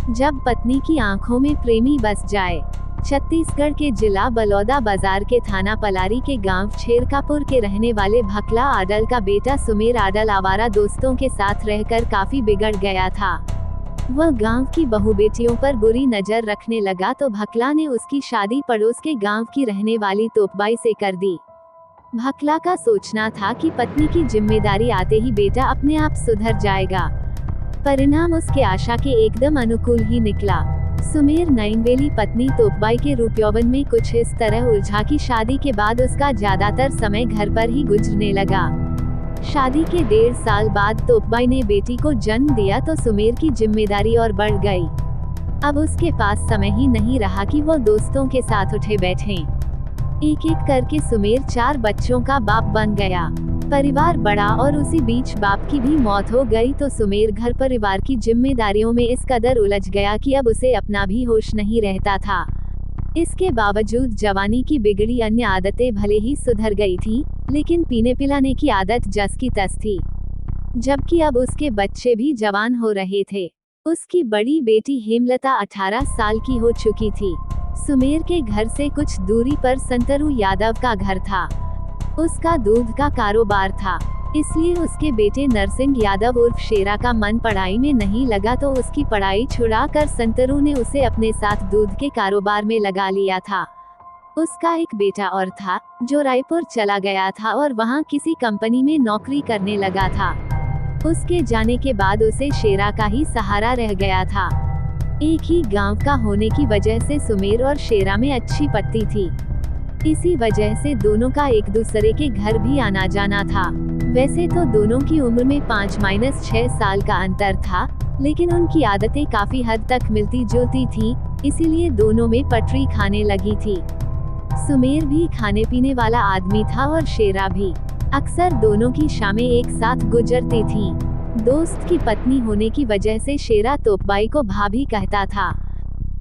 जब पत्नी की आंखों में प्रेमी बस जाए। छत्तीसगढ़ के जिला बलौदा बाजार के थाना पलारी के गांव छेरकापुर के रहने वाले भकला आडल का बेटा सुमेर आडल आवारा दोस्तों के साथ रहकर काफी बिगड़ गया था। वह गांव की बहू बेटियों पर बुरी नजर रखने लगा तो भकला ने उसकी शादी पड़ोस के गांव की रहने वाली तोपबाई से कर दी। भकला का सोचना था कि पत्नी की जिम्मेदारी आते ही बेटा अपने आप सुधर जाएगा। परिणाम उसके आशा के एकदम अनुकूल ही निकला। सुमेर नईनवेली पत्नी तोपबाई के रूप यौवन में कुछ इस तरह उलझा कि शादी के बाद उसका ज्यादातर समय घर पर ही गुजरने लगा। शादी के 1.5 साल बाद तोपबाई ने बेटी को जन्म दिया तो सुमेर की जिम्मेदारी और बढ़ गई। अब उसके पास समय ही नहीं रहा कि वो दोस्तों के साथ उठे बैठें। एक एक करके सुमेर 4 बच्चों का बाप बन गया। परिवार बड़ा और उसी बीच बाप की भी मौत हो गई तो सुमेर घर परिवार की जिम्मेदारियों में इस कदर उलझ गया कि अब उसे अपना भी होश नहीं रहता था। इसके बावजूद जवानी की बिगड़ी अन्य आदतें भले ही सुधर गई थी, लेकिन पीने पिलाने की आदत जस की तस थी। जबकि अब उसके बच्चे भी जवान हो रहे थे। उसकी बड़ी बेटी हेमलता 18 साल की हो चुकी थी। सुमेर के घर से कुछ दूरी पर संतरू यादव का घर था। उसका दूध का कारोबार था, इसलिए उसके बेटे नरसिंह यादव उर्फ शेरा का मन पढ़ाई में नहीं लगा तो उसकी पढ़ाई छुड़ाकर संतरू ने उसे अपने साथ दूध के कारोबार में लगा लिया था। उसका एक बेटा और था, जो रायपुर चला गया था और वहां किसी कंपनी में नौकरी करने लगा था। उसके जाने के बाद उसे शेरा का ही सहारा रह गया था। एक ही गांव का होने की वजह से सुमेर और शेरा में अच्छी पटती थी। इसी वजह से दोनों का एक दूसरे के घर भी आना जाना था। वैसे तो दोनों की उम्र में 5-6 साल का अंतर था, लेकिन उनकी आदतें काफी हद तक मिलती जुलती थीं, इसीलिए दोनों में पटरी खाने लगी थी। सुमेर भी खाने पीने वाला आदमी था और शेरा भी। अक्सर दोनों की शामें एक साथ गुजरती थीं। दोस्त की पत्नी होने की वजह से शेरा तोपबाई को भाभी कहता था।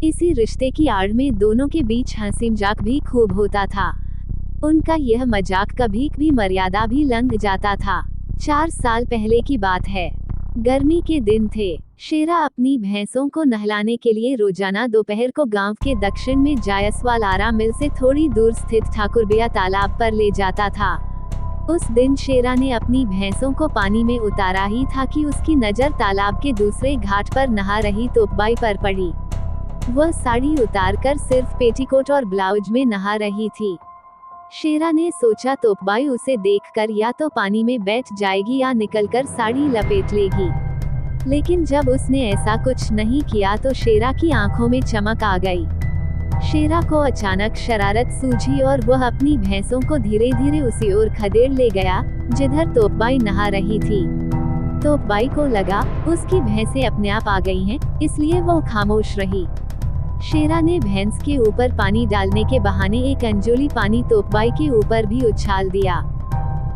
इसी रिश्ते की आड़ में दोनों के बीच हंसी मजाक भी खूब होता था। उनका यह मजाक कभी भी मर्यादा भी लंघ जाता था। 4 साल पहले की बात है। गर्मी के दिन थे। शेरा अपनी भैंसों को नहलाने के लिए रोजाना दोपहर को गांव के दक्षिण में जायसवाल आरा मिल से थोड़ी दूर स्थित ठाकुरबिया तालाब पर ले जाता था। उस दिन शेरा ने अपनी भैंसों को पानी में उतारा ही था कि उसकी नजर तालाब के दूसरे घाट पर नहा रही तोपबाई पर पड़ी। वह साड़ी उतारकर सिर्फ पेटीकोट और ब्लाउज में नहा रही थी। शेरा ने सोचा तोपबाई उसे देखकर या तो पानी में बैठ जाएगी या निकलकर साड़ी लपेट लेगी, लेकिन जब उसने ऐसा कुछ नहीं किया तो शेरा की आंखों में चमक आ गई। शेरा को अचानक शरारत सूझी और वह अपनी भैंसों को धीरे धीरे उसी ओर खदेड़ ले गया जिधर तोपबाई नहा रही थी। तोपबाई को लगा उसकी भैंसें अपने आप आ गई हैं, इसलिए वो खामोश रही। शेरा ने भैंस के ऊपर पानी डालने के बहाने एक अंजोली पानी तोपबाई के ऊपर भी उछाल दिया।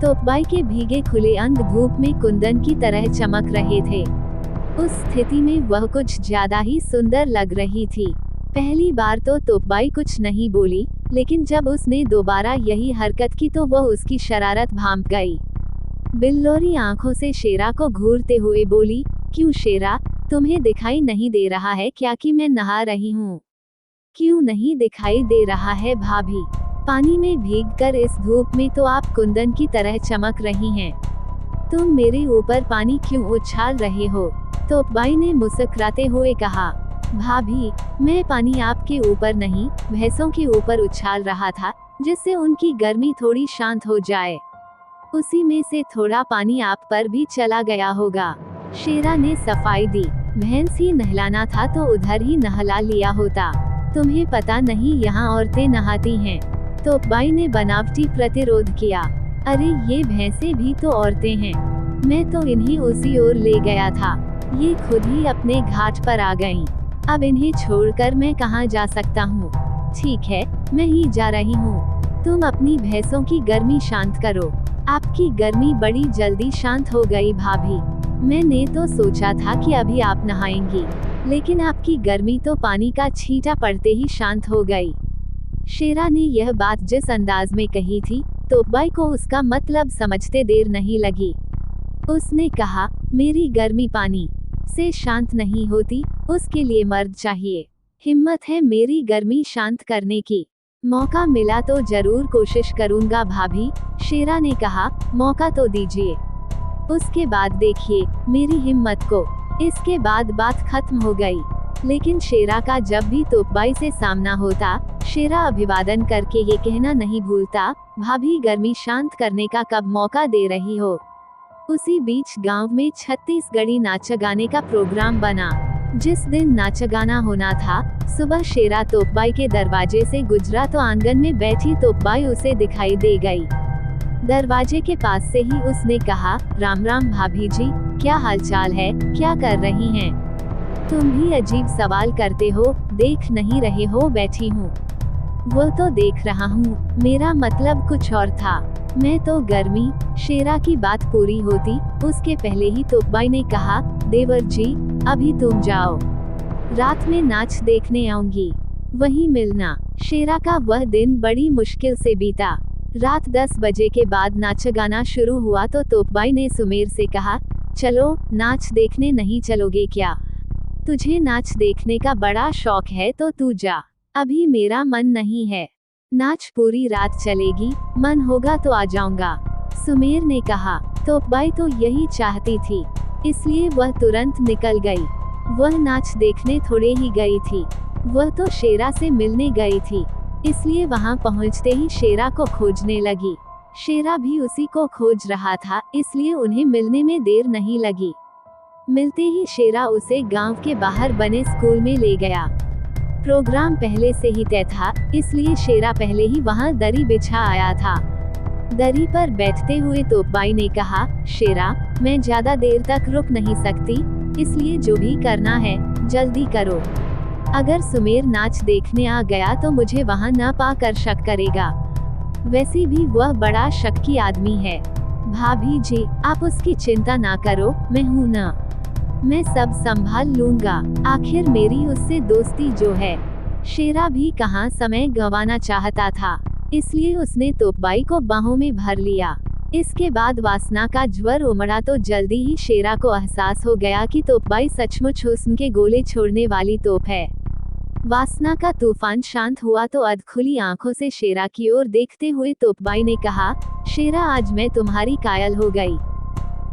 तोपबाई के भीगे खुले अंग धूप में कुंदन की तरह चमक रहे थे। उस स्थिति में वह कुछ ज्यादा ही सुंदर लग रही थी। पहली बार तो तोपबाई कुछ नहीं बोली, लेकिन जब उसने दोबारा यही हरकत की तो वह उसकी शरारत भांप गई। बिल्लोरी आंखों से शेरा को घूरते हुए बोली, क्यों शेरा, तुम्हें दिखाई नहीं दे रहा है क्या कि मैं नहा रही हूँ? क्यों नहीं दिखाई दे रहा है भाभी? पानी में भीगकर इस धूप में तो आप कुंदन की तरह चमक रही हैं। तुम मेरे ऊपर पानी क्यों उछाल रहे हो? तोपबाई ने मुस्कुराते हुए कहा, भाभी, मैं पानी आपके ऊपर नहीं, भैंसों के ऊपर उछाल रहा था, जिससे उनकी गर्मी थोड़ी शांत हो जाए। उसी में से थोड़ा पानी आप पर भी चला गया होगा। शेरा ने सफाई दी, भैंस ही नहलाना था तो उधर ही नहला लिया होता। तुम्हें पता नहीं यहाँ औरतें नहाती हैं? तोपबाई ने बनावटी प्रतिरोध किया। अरे ये भैंसें भी तो औरतें हैं। मैं तो इन्हीं उसी ओर ले गया था, ये खुद ही अपने घाट पर आ गईं। अब इन्हें छोड़कर मैं कहाँ जा सकता हूँ? ठीक है, मैं ही जा रही हूँ। तुम अपनी भैंसों की गर्मी शांत करो। आपकी गर्मी बड़ी जल्दी शांत हो गई भाभी। मैंने तो सोचा था कि अभी आप नहाएंगी, लेकिन आपकी गर्मी तो पानी का छींटा पड़ते ही शांत हो गई। शेरा ने यह बात जिस अंदाज में कही थी, तोपबाई को उसका मतलब समझते देर नहीं लगी। उसने कहा, मेरी गर्मी पानी से शांत नहीं होती, उसके लिए मर्द चाहिए। हिम्मत है मेरी गर्मी शांत करने की। मौका मिला तो जरूर कोशिश करूंगा भाभी, शेरा ने कहा। मौका तो दीजिए, उसके बाद देखिए मेरी हिम्मत को। इसके बाद बात खत्म हो गई। लेकिन शेरा का जब भी तोपबाई से सामना होता, शेरा अभिवादन करके ये कहना नहीं भूलता, भाभी गर्मी शांत करने का कब मौका दे रही हो। उसी बीच गांव में छत्तीसगढ़ी नाच गाने का प्रोग्राम बना। जिस दिन नाच गाना होना था, सुबह शेरा तोपबाई के दरवाजे से गुजरा तो आंगन में बैठी तोपबाई उसे दिखाई दे गई। दरवाजे के पास से ही उसने कहा, राम राम भाभी जी, क्या हालचाल है, क्या कर रही हैं? तुम भी अजीब सवाल करते हो, देख नहीं रहे हो बैठी हूँ। वो तो देख रहा हूँ, मेरा मतलब कुछ और था। मैं तो गर्मी। शेरा की बात पूरी होती उसके पहले ही तोपबाई ने कहा, देवर जी अभी तुम जाओ, रात में नाच देखने आऊंगी, वहीं मिलना। शेरा का वह दिन बड़ी मुश्किल से बीता। रात 10 बजे के बाद नाच गाना शुरू हुआ तो तोपबाई ने सुमेर से कहा, चलो नाच देखने नहीं चलोगे क्या? तुझे नाच देखने का बड़ा शौक है तो तू जा, अभी मेरा मन नहीं है। नाच पूरी रात चलेगी, मन होगा तो आ जाऊंगा, सुमेर ने कहा। तोपबाई तो यही चाहती थी, इसलिए वह तुरंत निकल गई। वह नाच देखने थोड़े ही गई थी, वह तो शेरा से मिलने गई थी, इसलिए वहां पहुंचते ही शेरा को खोजने लगी। शेरा भी उसी को खोज रहा था, इसलिए उन्हें मिलने में देर नहीं लगी। मिलते ही शेरा उसे गांव के बाहर बने स्कूल में ले गया। प्रोग्राम पहले से ही तय था, इसलिए शेरा पहले ही वहां दरी बिछा आया था। दरी पर बैठते हुए तोपबाई ने कहा, शेरा मैं ज्यादा देर तक रुक नहीं सकती, इसलिए जो भी करना है जल्दी करो। अगर सुमेर नाच देखने आ गया तो मुझे वहां न पाकर शक करेगा। वैसे भी वह बड़ा शक्की आदमी है। भाभी जी आप उसकी चिंता ना करो, मैं हूं ना, मैं सब संभाल लूंगा। आखिर मेरी उससे दोस्ती जो है। शेरा भी कहाँ समय गंवाना चाहता था, इसलिए उसने तोपबाई को बाहों में भर लिया। इसके बाद वासना का ज्वर उमड़ा तो जल्दी ही शेरा को एहसास हो गया कि तोपबाई सचमुच हुस्न के गोले छोड़ने वाली तोप है। वासना का तूफान शांत हुआ तो अधखुली आंखों से शेरा की ओर देखते हुए तोपबाई ने कहा, शेरा आज मैं तुम्हारी कायल हो गई,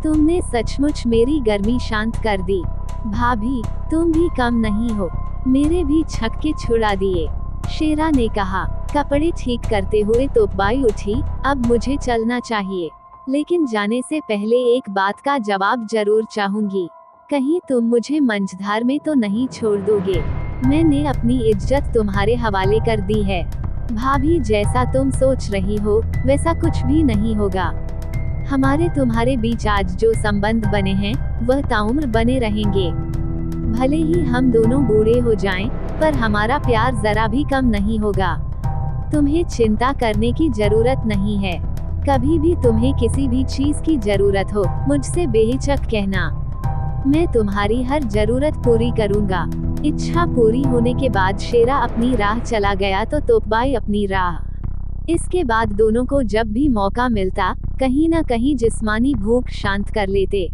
तुमने सचमुच मेरी गर्मी शांत कर दी। भाभी तुम भी कम नहीं हो, मेरे भी छक्के छुड़ा दिए, शेरा ने कहा। कपड़े ठीक करते हुए तोपबाई उठी, अब मुझे चलना चाहिए, लेकिन जाने से पहले एक बात का जवाब जरूर चाहूंगी, कहीं तुम मुझे मंझधार में तो नहीं छोड़ दोगे? मैंने अपनी इज्जत तुम्हारे हवाले कर दी है। भाभी जैसा तुम सोच रही हो वैसा कुछ भी नहीं होगा। हमारे तुम्हारे बीच आज जो संबंध बने हैं वह ताउम्र बने रहेंगे। भले ही हम दोनों बूढ़े हो जाएं, पर हमारा प्यार जरा भी कम नहीं होगा। तुम्हें चिंता करने की जरूरत नहीं है। कभी भी तुम्हें किसी भी चीज की जरूरत हो मुझसे बेहिचक कहना, मैं तुम्हारी हर जरूरत पूरी करूंगा। इच्छा पूरी होने के बाद शेरा अपनी राह चला गया तो तोपबाई अपनी राह। इसके बाद दोनों को जब भी मौका मिलता कहीं न कहीं जिस्मानी भूख शांत कर लेते।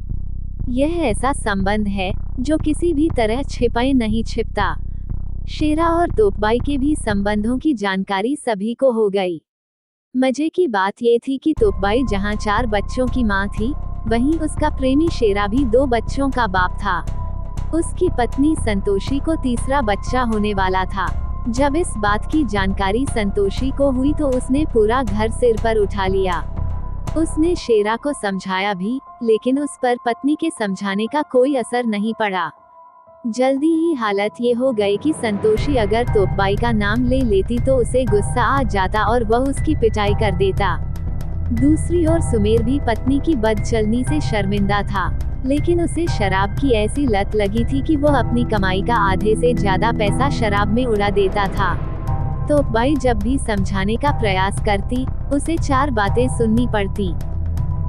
यह ऐसा संबंध है जो किसी भी तरह छिपाए नहीं छिपता। शेरा और तोपबाई के भी संबंधों की जानकारी सभी को हो गई। मजे की बात ये थी कि तोपबाई जहां 4 बच्चों की मां थी, वहीं उसका प्रेमी शेरा भी 2 बच्चों का बाप था। उसकी पत्नी संतोषी को तीसरा बच्चा होने वाला था। जब इस बात की जानकारी संतोषी को हुई तो उसने पूरा घर सिर पर उठा लिया। उसने शेरा को समझाया भी, लेकिन उस पर पत्नी के समझाने का कोई असर नहीं पड़ा। जल्दी ही हालत ये हो गई कि संतोषी अगर तोपबाई का नाम ले लेती तो उसे गुस्सा आ जाता और वह उसकी पिटाई कर देता। दूसरी ओर सुमेर भी पत्नी की बदचलनी से शर्मिंदा था, लेकिन उसे शराब की ऐसी लत लगी थी कि वह अपनी कमाई का आधे से ज्यादा पैसा शराब में उड़ा देता था। तोपबाई जब भी समझाने का प्रयास करती, उसे 4 बातें सुननी पड़ती।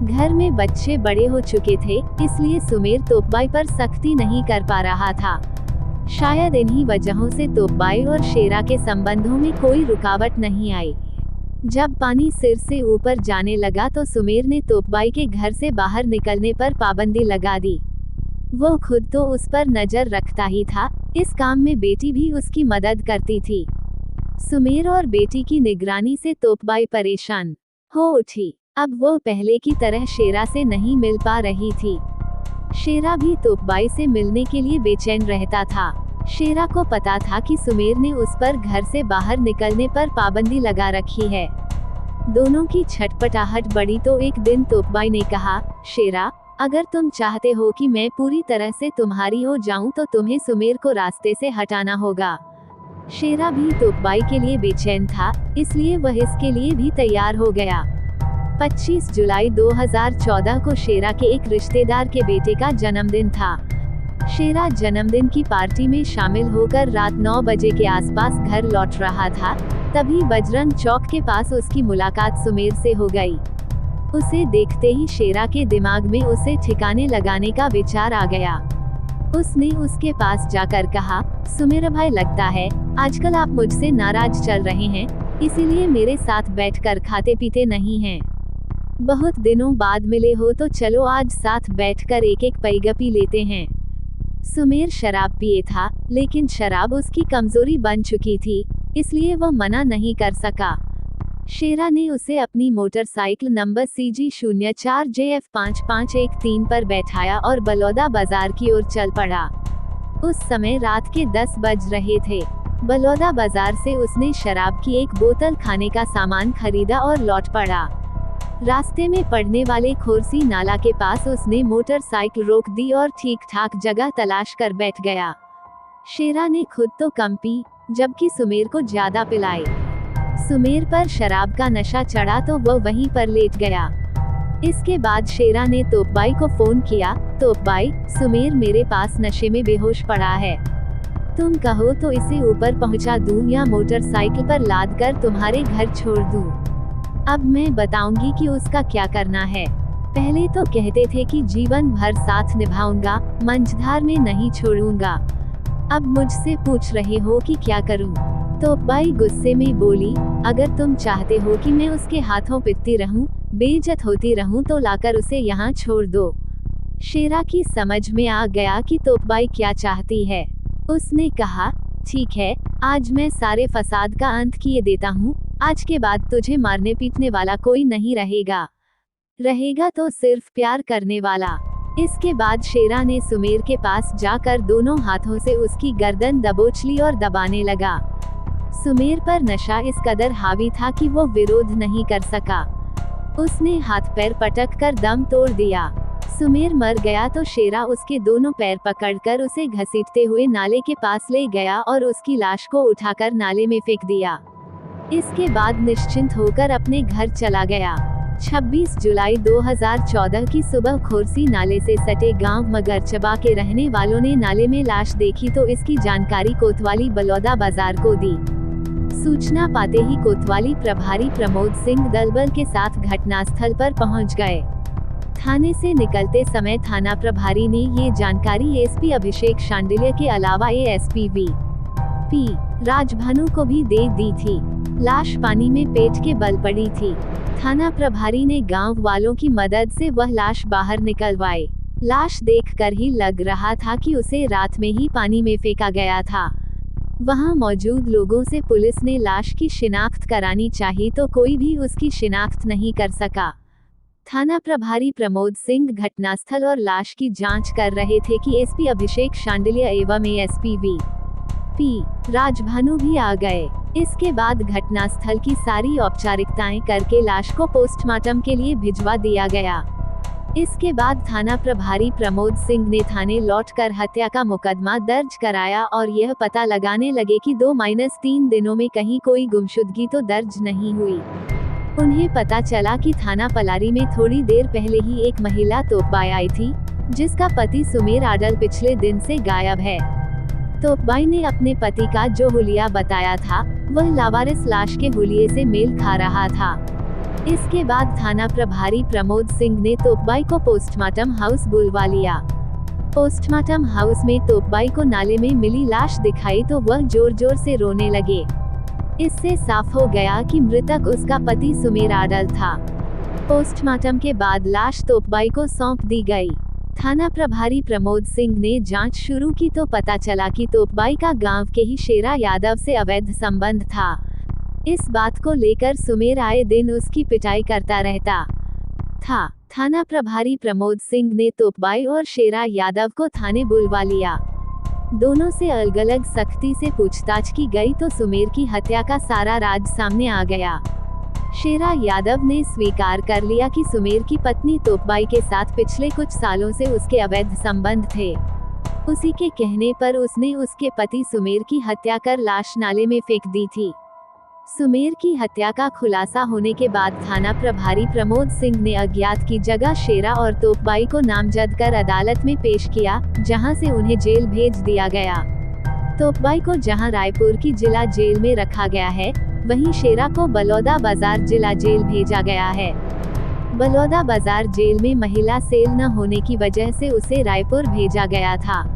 घर में बच्चे बड़े हो चुके थे, इसलिए सुमेर तोपबाई पर सख्ती नहीं कर पा रहा था। शायद इन्हीं वजहों से तोपबाई और शेरा के संबंधों में कोई रुकावट नहीं आई। जब पानी सिर से ऊपर जाने लगा तो सुमेर ने तोपबाई के घर से बाहर निकलने पर पाबंदी लगा दी। वो खुद तो उस पर नजर रखता ही था, इस काम में बेटी भी उसकी मदद करती थी। सुमेर और बेटी की निगरानी से तोपबाई परेशान हो उठी। अब वो पहले की तरह शेरा से नहीं मिल पा रही थी। शेरा भी तोपबाई से मिलने के लिए बेचैन रहता था। शेरा को पता था कि सुमेर ने उस पर घर से बाहर निकलने पर पाबंदी लगा रखी है। दोनों की छटपटाहट बढ़ी तो एक दिन तोपबाई ने कहा, शेरा, अगर तुम चाहते हो कि मैं पूरी तरह से तुम्हारी हो जाऊं तो तुम्हें सुमेर को रास्ते से हटाना होगा। शेरा भी तोपबाई के लिए बेचैन था, इसलिए वह इसके लिए भी तैयार हो गया। 25 जुलाई 2014 को शेरा के एक रिश्तेदार के बेटे का जन्मदिन था। शेरा जन्मदिन की पार्टी में शामिल होकर रात 9 बजे के आसपास घर लौट रहा था, तभी बजरंग चौक के पास उसकी मुलाकात सुमेर से हो गई। उसे देखते ही शेरा के दिमाग में उसे ठिकाने लगाने का विचार आ गया। उसने उसके पास जाकर कहा, सुमेर भाई, लगता है आजकल आप मुझसे नाराज चल रहे हैं, इसीलिए मेरे साथ बैठकर खाते पीते नहीं हैं। बहुत दिनों बाद मिले हो तो चलो आज साथ बैठकर एक एक पैग पी लेते हैं। सुमेर शराब पिए था, लेकिन शराब उसकी कमजोरी बन चुकी थी, इसलिए वह मना नहीं कर सका। शेरा ने उसे अपनी मोटरसाइकिल नंबर CG04JF5513 पर बैठाया और बलौदा बाजार की ओर चल पड़ा। उस समय रात के 10 बज रहे थे। बलौदा बाजार से उसने शराब की एक बोतल, खाने का सामान खरीदा और लौट पड़ा। रास्ते में पड़ने वाले खोरसी नाला के पास उसने मोटरसाइकिल रोक दी और ठीक ठाक जगह तलाश कर बैठ गया। शेरा ने खुद तो कम पी, जबकि सुमेर को ज्यादा पिलाई। सुमेर पर शराब का नशा चढ़ा तो वह वहीं पर लेट गया। इसके बाद शेरा ने तोपबाई को फोन किया, तोपबाई, सुमेर मेरे पास नशे में बेहोश पड़ा है। तुम कहो तो इसे ऊपर पहुंचा दूं या मोटरसाइकिल पर लाद कर तुम्हारे घर छोड़ दूं। अब मैं बताऊंगी कि उसका क्या करना है। पहले तो कहते थे कि जीवन भर साथ निभाऊंगा, मंझधार में नहीं छोड़ूंगा। अब मुझसे पूछ रहे हो कि क्या करूं? तोपबाई गुस्से में बोली, अगर तुम चाहते हो कि मैं उसके हाथों पिटती रहूं, बेइज्जत होती रहूं तो लाकर उसे यहाँ छोड़ दो। शेरा की समझ में आ गया कि तोपबाई क्या चाहती है। उसने कहा, ठीक है, आज मैं सारे फसाद का अंत किए देता हूँ। आज के बाद तुझे मारने पीटने वाला कोई नहीं रहेगा तो सिर्फ प्यार करने वाला। इसके बाद शेरा ने सुमेर के पास जाकर दोनों हाथों से उसकी गर्दन दबोच ली और दबाने लगा। सुमेर पर नशा इस कदर हावी था कि वो विरोध नहीं कर सका। उसने हाथ पैर पटक कर दम तोड़ दिया। सुमेर मर गया तो शेरा उसके दोनों पैर पकड़कर उसे घसीटते हुए नाले के पास ले गया और उसकी लाश को उठाकर नाले में फेंक दिया। इसके बाद निश्चिंत होकर अपने घर चला गया। 26 जुलाई 2014 की सुबह खोरसी नाले से सटे गांव मगरचबा के रहने वालों ने नाले में लाश देखी तो इसकी जानकारी कोतवाली बलौदा बाजार को दी। सूचना पाते ही कोतवाली प्रभारी प्रमोद सिंह दलबल के साथ घटनास्थल पर पहुंच गए। थाने से निकलते समय थाना प्रभारी ने ये जानकारी एसपी अभिषेक शांडिल्य के अलावा एएसपी वी.पी. राजभानु को भी दे दी थी। लाश पानी में पेट के बल पड़ी थी। थाना प्रभारी ने गांव वालों की मदद से वह लाश बाहर निकलवाई। लाश देखकर ही लग रहा था कि उसे रात में ही पानी में फेंका गया था। वहां मौजूद लोगों से पुलिस ने लाश की शिनाख्त करानी चाहिए तो कोई भी उसकी शिनाख्त नहीं कर सका। थाना प्रभारी प्रमोद सिंह घटनास्थल और लाश की जांच कर रहे थे कि एसपी अभिषेक शांडिल्य एवं एएसपी वी.पी. राजभानु भी आ गए। इसके बाद घटनास्थल की सारी औपचारिकताएं करके लाश को पोस्टमार्टम के लिए भिजवा दिया गया। इसके बाद थाना प्रभारी प्रमोद सिंह ने थाने लौटकर हत्या का मुकदमा दर्ज कराया और यह पता लगाने लगे कि 2-3 दिनों में कहीं कोई गुमशुदगी तो दर्ज नहीं हुई। उन्हें पता चला कि थाना पलारी में थोड़ी देर पहले ही एक महिला तोपबाई आई थी, जिसका पति सुमेर आडल पिछले दिन से गायब है। तोपबाई ने अपने पति का जो हुलिया बताया था, वह लावारिस लाश के हुलिये से मेल खा रहा था। इसके बाद थाना प्रभारी प्रमोद सिंह ने तोपबाई को पोस्टमार्टम हाउस बुलवा लिया। पोस्टमार्टम हाउस में तोपबाई को नाले में मिली लाश दिखाई तो वह जोर जोर से रोने लगे। इससे साफ हो गया कि मृतक उसका पति सुमेर आडल था। पोस्टमार्टम के बाद लाश तोपबाई को सौंप दी गई। थाना प्रभारी प्रमोद सिंह ने जांच शुरू की तो पता चला कि तोपबाई का गांव के ही शेरा यादव से अवैध संबंध था। इस बात को लेकर सुमेर आए दिन उसकी पिटाई करता रहता था। थाना प्रभारी प्रमोद सिंह ने तोपबाई और शेरा यादव को थाने बुलवा लिया। दोनों से अलग अलग सख्ती से पूछताछ की गई तो सुमेर की हत्या का सारा राज सामने आ गया। शेरा यादव ने स्वीकार कर लिया कि सुमेर की पत्नी तोपबाई के साथ पिछले कुछ सालों से उसके अवैध संबंध थे। उसी के कहने पर उसने उसके पति सुमेर की हत्या कर लाश नाले में फेंक दी थी। सुमेर की हत्या का खुलासा होने के बाद थाना प्रभारी प्रमोद सिंह ने अज्ञात की जगह शेरा और तोपबाई को नामजद कर अदालत में पेश किया, जहां से उन्हें जेल भेज दिया गया। तोपबाई को जहां रायपुर की जिला जेल में रखा गया है, वहीं शेरा को बलौदा बाजार जिला जेल भेजा गया है। बलौदा बाजार जेल में महिला सेल न होने की वजह से उसे रायपुर भेजा गया था।